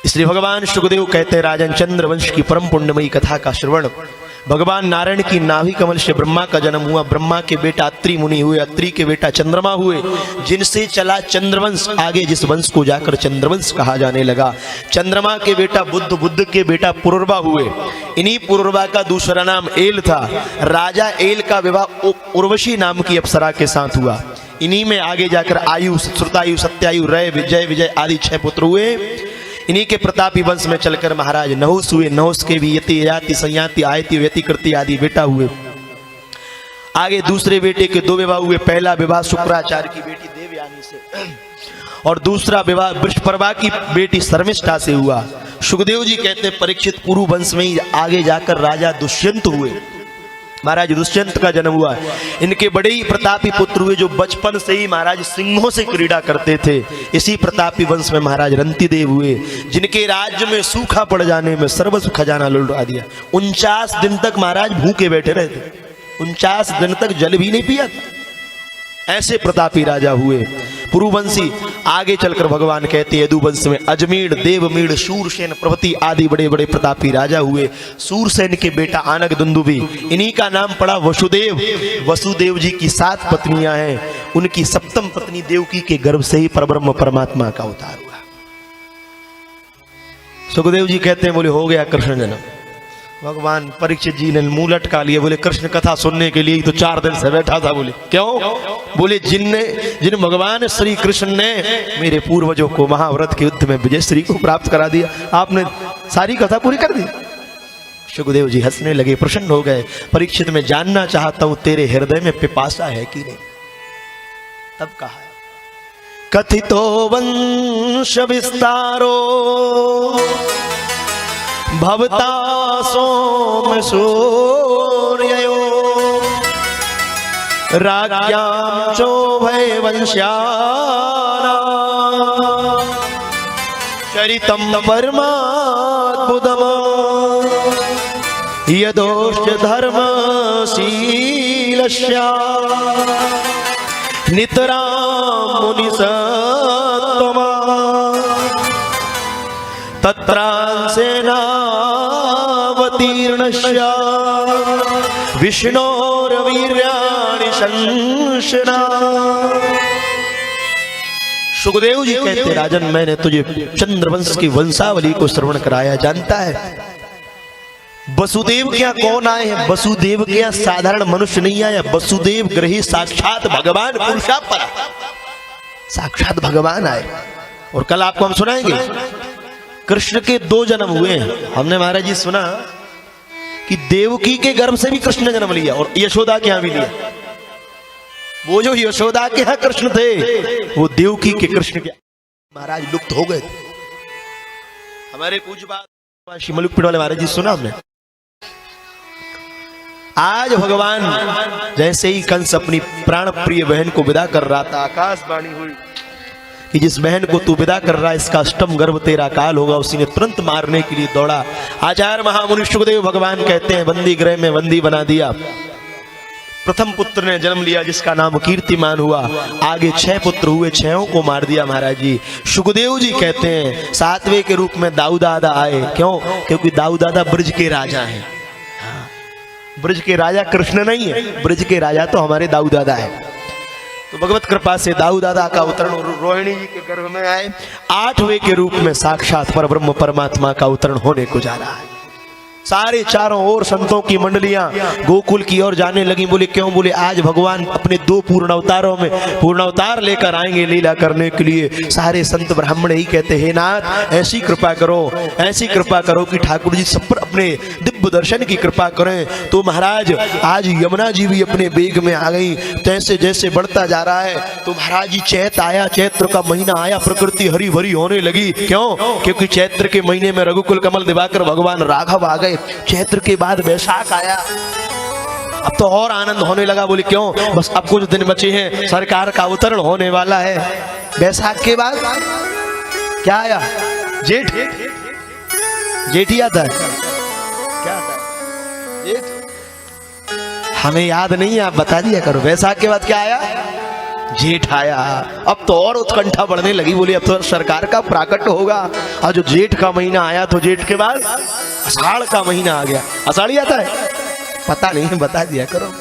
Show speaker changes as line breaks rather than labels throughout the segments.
इसलिए भगवान शुकदेव कहते हैं राजन चंद्रवंश की परम पुण्यमयी कथा का श्रवण। भगवान नारायण की नाभि कमल से ब्रह्मा का जन्म हुआ, ब्रह्मा के बेटा अत्रि मुनि हुए, अत्रि के बेटा चंद्रमा हुए, जिनसे चला चंद्रवंश, आगे जिस वंश को जाकर चंद्रवंश कहा जाने लगा। चंद्रमा के बेटा बुद्ध, बुद्ध के बेटा पुरुरवा हुए। इन्हीं पुरुरवा का दूसरा नाम एल था। राजा एल का विवाह उर्वशी नाम की अप्सरा के साथ हुआ। इन्हीं में आगे जाकर आयु, श्रुतायु, सत्यायु, रय, विजय, विजय आदि 6 पुत्र हुए। इन्हीं के प्रतापी वंश में चलकर महाराज नहुस हुए। नहुस के भी यति, याति, संयाति, आयति, व्यतिकृति आदि बेटा हुए। आगे दूसरे बेटे के 2 विवाह हुए। पहला विवाह शुक्राचार्य की बेटी देवयानी से और दूसरा विवाह वृषपर्वा की बेटी शर्मिष्ठा से हुआ। सुखदेव जी कहते हैं परीक्षित पुरु वंश में ही आगे जाकर राजा दुष्यंत हुए। महाराज दुष्यंत का जन्म हुआ। इनके बड़े ही प्रतापी पुत्र हुए जो बचपन से ही महाराज सिंहों से क्रीड़ा करते थे। इसी प्रतापी वंश में महाराज रंतिदेव हुए, जिनके राज्य में सूखा पड़ जाने में सर्वस्व खजाना लुटा दिया। 49 दिन तक महाराज भूखे बैठे रहे थे, 49 दिन तक जल भी नहीं पिया। ऐसे प्रतापी राजा हुए पुरुवंशी। आगे चलकर भगवान कहते हैं यदुवंश में अजमीर, देवमीर, शूरसेन प्रभृति आदि बड़े बड़े प्रतापी राजा हुए। सूरसेन के बेटा आनक दुंदुभी, इन्हीं का नाम पड़ा वसुदेव। वसुदेव जी की 7 पत्नियां हैं। उनकी 7वीं पत्नी देवकी के गर्भ से ही परब्रह्म परमात्मा का अवतार हुआ। सुखदेव जी कहते हैं बोले हो गया कृष्ण जन्म। भगवान परीक्षित जी ने मुंह लटका लिए, बोले कृष्ण कथा सुनने के लिए तो 4 दिन से बैठा था। बोले क्यों? बोले जिन भगवान श्री कृष्ण ने मेरे पूर्वजों को महाभारत के युद्ध में विजय श्री को प्राप्त करा दिया, आपने सारी कथा पूरी कर दी। सुखदेव जी हंसने लगे, प्रसन्न हो गए। परीक्षित में जानना चाहता हूं तेरे हृदय में पिपासा है कि नहीं। तब कहा कथितो वंश विस्तारो भवता सोम सूर्ययो राज्ञां चोभय वंश्याना चरितं परमाद्भुतम् यदोश्च धर्मशीलस्य नितरां मुनिसत्तमा तत्रांसेनावतीर्णस्य विष्णोर्वीर्याणि संशना। सुखदेव जी कहते राजन मैंने तुझे चंद्रवंश की वंशावली को श्रवण कराया। जानता है वसुदेव क्या कौन आए हैं? वसुदेव क्या साधारण मनुष्य नहीं आया। वसुदेव ग्रही साक्षात भगवान पुरुषापरा, साक्षात भगवान आए। और कल आपको हम सुनाएंगे कृष्ण के 2 जन्म हुए हैं। हमने महाराज जी सुना कि देवकी के गर्भ से भी कृष्ण ने जन्म लिया और यशोदा के यहां भी लिया। वो जो यशोदा के यहां कृष्ण थे वो देवकी के कृष्ण के महाराज लुप्त हो गए थे। हमारे पूज्य बात शिमलुकपीठ वाले महाराज जी सुना हमने। आज भगवान जैसे ही कंस अपनी प्राण प्रिय बहन को विदा कर रहा था, आकाशवाणी हुई कि जिस बहन को तू विदा कर रहा है इसका अष्टम गर्भ तेरा काल होगा। उसी ने तुरंत मारने के लिए दौड़ा। आचार्य महामुनि सुखदेव भगवान कहते हैं बंदी गृह में बंदी बना दिया। प्रथम पुत्र ने जन्म लिया जिसका नाम कीर्तिमान हुआ। आगे 6 पुत्र हुए, 6 को मार दिया महाराज जी। सुखदेव जी कहते हैं 7वें के रूप में दाऊ दादा आए। क्यों? क्योंकि दाऊ दादा ब्रज के राजा हैं। ब्रज के राजा कृष्ण नहीं है, ब्रज के राजा तो हमारे दाऊ दादा है। तो भगवत कृपा से दाऊ दादा का अवतरण रोहिणी जी के गर्भ में आए। 8वें के रूप में साक्षात परब्रह्म परमात्मा का अवतरण होने को जा रहा है। सारे चारों ओर संतों की मंडलियां गोकुल की ओर जाने लगी। बोले क्यों? बोले आज भगवान अपने 2 पूर्ण अवतारों में पूर्ण अवतार लेकर आएंगे लीला करने के लिए। सारे संत ब्राह्मण ही कहते हे नाथ ऐसी कृपा करो, ऐसी कृपा करो कि ठाकुर जी सब पर अपने दिव्य दर्शन की कृपा करें। तो महाराज आज यमुना जी भी अपने वेग में आ गई। जैसे जैसे बढ़ता जा रहा है तो महाराज जी चैत आया, चैत्र का महीना आया, प्रकृति हरी भरी होने लगी। क्यों? क्योंकि चैत्र के महीने में रघुकुल कमल दिवाकर भगवान राघव आ गए। चैत्र के बाद वैशाख आया। अब तो और आनंद होने लगा। बोले क्यों? बस अब कुछ दिन बचे हैं, सरकार का अवतरण होने वाला है। वैशाख के बाद क्या आया? जेठ। जेठ ही आता है। क्या आता है? जेठ। हमें याद नहीं है, आप बता दिया करो। वैशाख के बाद क्या आया? जेठ आया, अब तो और उत्कंठा बढ़ने लगी। बोली अब तो सरकार का प्राकट्य होगा। और जो जेठ का महीना आया तो जेठ के बाद आषाढ़ का महीना आ गया। आषाढ़ी आता है? पता नहीं, बता दिया करो।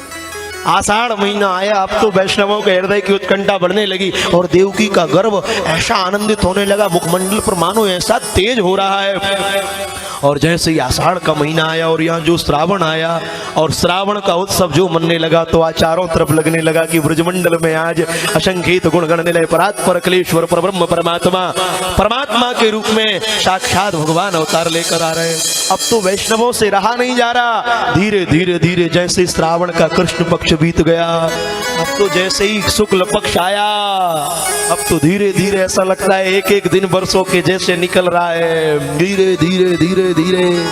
आषाढ़ महीना आया, अब तो वैष्णवों के हृदय की उत्कंठा बढ़ने लगी और देवकी का गर्भ ऐसा आनंदित होने लगा, मुखमंडल पर मानो ऐसा तेज हो रहा है। और जैसे ही आषाढ़ का महीना आया और यहाँ जो श्रावण आया और श्रावण का उत्सव जो मनने लगा, तो आज चारों तरफ लगने लगा कि ब्रजमंडल में आज असंख्यित गुण गण निलय परात्पर कलेश्वर परब्रह्म परमात्मा परमात्मा के रूप में साक्षात भगवान अवतार लेकर आ रहे हैं। अब तो वैष्णवों से रहा नहीं जा रहा। धीरे धीरे धीरे जैसे श्रावण का कृष्ण पक्ष बीत गया, अब तो जैसे ही शुक्ल पक्ष आया, अब तो धीरे धीरे ऐसा लगता है एक एक दिन वर्षों के जैसे निकल रहा है, धीरे धीरे धीरे धीरे।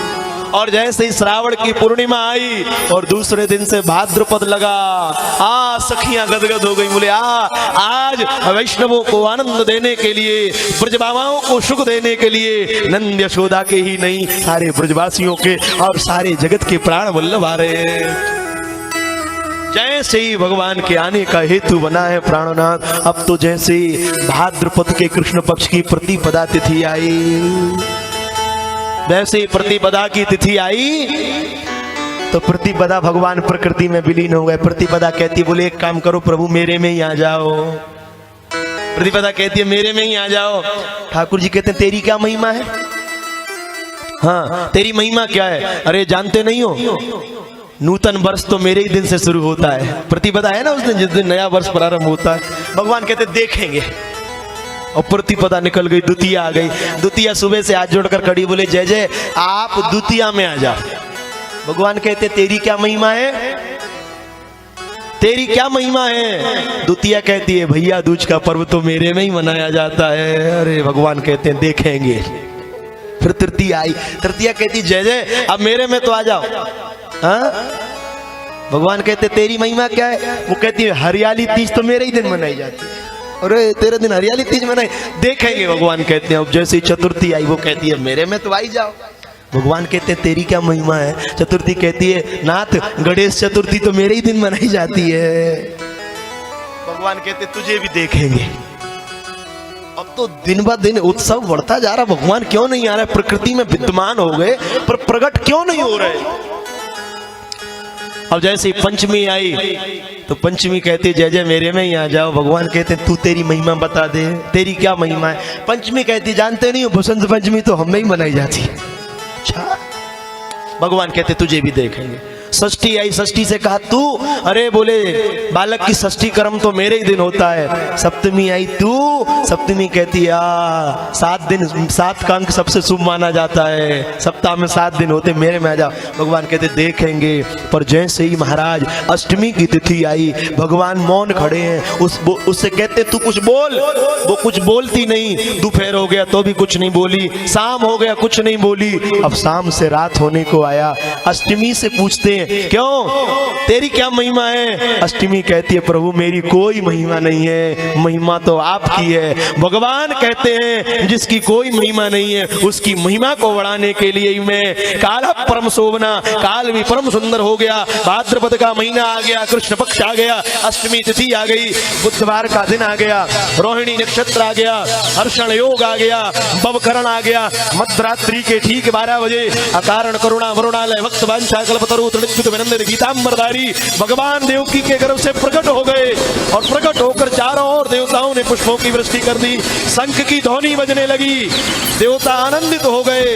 और जैसे ही श्रावण की पूर्णिमा आई और दूसरे दिन से भाद्रपद लगा, सखियां गदगद हो गई। बोले आज वैष्णवों को आनंद देने के लिए, ब्रजबामाओं को सुख देने के लिए नंद यशोदा के ही नहीं, सारे ब्रजवासियों के और सारे जगत के प्राण वल्लभ आ रहे हैं। जैसे ही भगवान के आने का हेतु बना है प्राणनाथ, अब तो जैसे भाद्रपद के कृष्ण पक्ष की प्रतिपदा तिथि आई, वैसे ही प्रतिपदा की तिथि आई तो प्रतिपदा भगवान प्रकृति में विलीन हो गए। प्रतिपदा कहती, बोले एक काम करो प्रभु, मेरे में ही आ जाओ। प्रतिपदा कहती है मेरे में ही आ जाओ। ठाकुर जी कहते हैं तेरी क्या महिमा है? हाँ, तेरी महिमा क्या है? अरे जानते नहीं हो, नूतन वर्ष तो मेरे ही दिन से शुरू होता है। प्रतिपदा है ना उस दिन, जिस दिन नया वर्ष प्रारंभ होता है। भगवान कहते देखेंगे। और प्रतिपदा निकल गई, द्वितीया आ गई। द्वितीया सुबह से हाथ जोड़कर खड़ी, बोले जय जय आप द्वितीया में आ जाओ। भगवान कहते तेरी क्या महिमा है? तेरी क्या महिमा है? द्वितीया कहती है भैया दूज का पर्व तो मेरे में ही मनाया जाता है। अरे भगवान कहते हैं देखेंगे। फिर तृतीया आई। तृतीया कहती जय जय अब मेरे में तो आ जाओ। हाँ, भगवान कहते तेरी महिमा क्या है? वो कहती है हरियाली तीज तो मेरे ही दिन मनाई जाती है। अरे तेरे दिन हरियाली तीज मनाई, देखेंगे। भगवान कहते हैं अब जैसे ही चतुर्थी आई, वो कहती है मेरे में तो आई जाओ। भगवान कहते हैं तेरी क्या महिमा है? चतुर्थी कहती है नाथ गणेश चतुर्थी तो मेरे ही दिन मनाई जाती है। भगवान कहते तुझे भी देखेंगे। अब तो दिन ब दिन उत्सव बढ़ता जा रहा। भगवान क्यों नहीं आ रहा? प्रकृति में विद्यमान हो गए पर प्रकट क्यों नहीं हो रहे? अब जैसे ही पंचमी आई तो पंचमी कहते जय जय मेरे में ही आ जाओ। भगवान कहते तू तेरी महिमा बता दे, तेरी क्या महिमा है? पंचमी कहती जानते नहीं हो बसंत पंचमी तो हम में ही मनाई जाती है। अच्छा, भगवान कहते तुझे भी देखेंगे। षष्ठी आई, षष्ठी से कहा तू, अरे बोले बालक की षष्ठी कर्म तो मेरे ही दिन होता है। सप्तमी आई, तू, सप्तमी कहती 7 दिन, 7 का अंक सबसे शुभ माना जाता है, सप्ताह में 7 दिन होते, मेरे में आ जाओ। भगवान कहते देखेंगे। पर जैसे ही महाराज अष्टमी की तिथि आई, भगवान मौन खड़े हैं। उससे कहते तू कुछ बोल। वो कुछ बोलती नहीं। दोपहर हो गया तो भी कुछ नहीं बोली, शाम हो गया कुछ नहीं बोली। अब शाम से रात होने को आया, अष्टमी से पूछते क्यों तेरी क्या महिमा है? अष्टमी कहती है प्रभु मेरी कोई महिमा नहीं है, महिमा तो आपकी है। भगवान कहते हैं जिसकी कोई महिमा नहीं है उसकी महिमा को बढ़ाने के लिए ही मैं काल परम शोभना, काल भी परम सुंदर हो गया। भाद्रपद का महीना आ गया, कृष्ण पक्ष आ गया, अष्टमी तिथि आ गई, बुधवार का दिन आ गया, रोहिणी नक्षत्र आ गया, हर्षण योग आ गया, बवकरण आ गया। मध्यरात्रि के ठीक 12 बजे अकारण करुणा वरुणालय भक्त वांछा कल्पतरु विनंदन गीतांबरधारी भगवान देवकी के गर्भ से प्रकट हो गए। और प्रकट होकर चारों ओर देवताओं ने पुष्पों की वृष्टि कर दी। शंख की ध्वनि बजने लगी, देवता आनंदित हो गए।